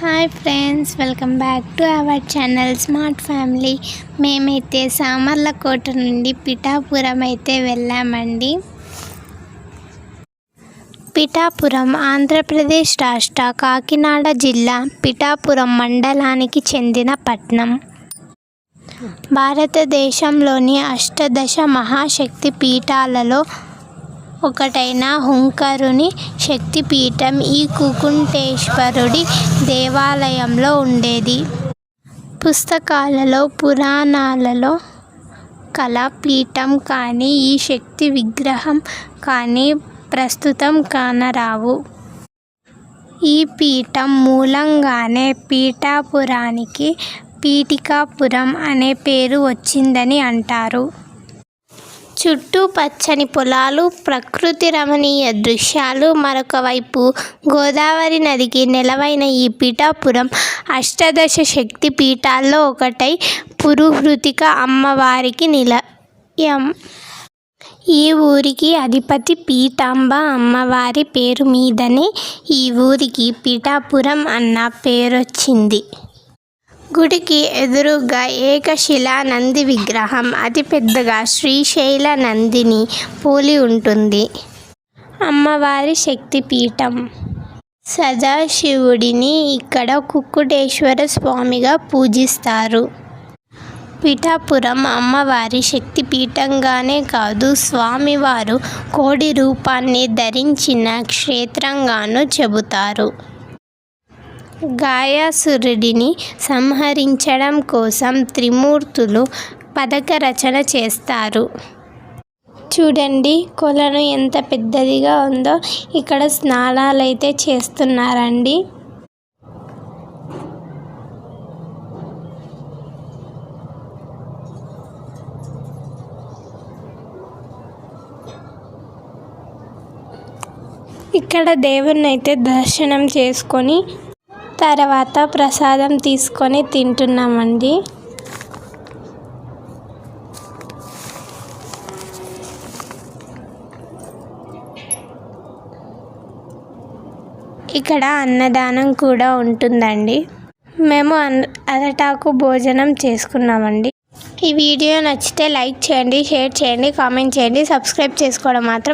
Hi friends, welcome back to our channel smart family. మేమైతే సామర్లకోట నుండి పిఠాపురం అయితే వెళ్ళామండి. పిఠాపురం ఆంధ్రప్రదేశ్ రాష్ట్ర కాకినాడ జిల్లా పిఠాపురం మండలానికి చెందిన పట్టణం. భారతదేశంలోని అష్టాదశ మహాశక్తి పీఠాలలో ఒకటైన హుంకరుని శక్తిపీఠం ఈ కుకుంటేశ్వరుడి దేవాలయంలో ఉండేది. పుస్తకాలలో పురాణాలలో కల పీఠం కానీ ఈ శక్తి విగ్రహం కానీ ప్రస్తుతం కానరావు. ఈ పీఠం మూలంగానే పీఠాపురానికి పీఠికాపురం అనే పేరు వచ్చిందని అంటారు. చుట్టూ పచ్చని పొలాలు, ప్రకృతి రమణీయ దృశ్యాలు, మరొక వైపు గోదావరి నదికి నెలవైన ఈ పిఠాపురం అష్టాదశ శక్తి పీఠాల్లో ఒకటై పురుహూతిక అమ్మవారికి నిలయం. ఈ ఊరికి అధిపతి పీతాంబ అమ్మవారి పేరు మీదనే ఈ ఊరికి పిఠాపురం అన్న పేరొచ్చింది. గుడికి ఎదురుగా ఏకశిలా నంది విగ్రహం అతిపెద్దగా శ్రీశైల నందిని పోలి ఉంటుంది. అమ్మవారి శక్తిపీఠం. సదాశివుడిని ఇక్కడ కుక్కుటేశ్వర స్వామిగా పూజిస్తారు. పిఠాపురం అమ్మవారి శక్తిపీఠంగానే కాదు, స్వామివారు కోడి రూపాన్ని ధరించిన క్షేత్రంగాను చెబుతారు. గాయాసురుడిని సంహరించడం కోసం త్రిమూర్తులు పథక రచన చేస్తారు. చూడండి కొలను ఎంత పెద్దదిగా ఉందో. ఇక్కడ స్నానాలైతే చేస్తున్నారండి. ఇక్కడ దేవుణ్ణి అయితే దర్శనం చేసుకొని తర్వాత ప్రసాదం తీసుకొని తింటున్నామండి. ఇక్కడ అన్నదానం కూడా ఉంటుందండి. మేము అరటాకు భోజనం చేసుకున్నామండి. ఈ వీడియో నచ్చితే లైక్ చేయండి, షేర్ చేయండి, కామెంట్ చేయండి. సబ్స్క్రైబ్ చేసుకోవడం మాత్రం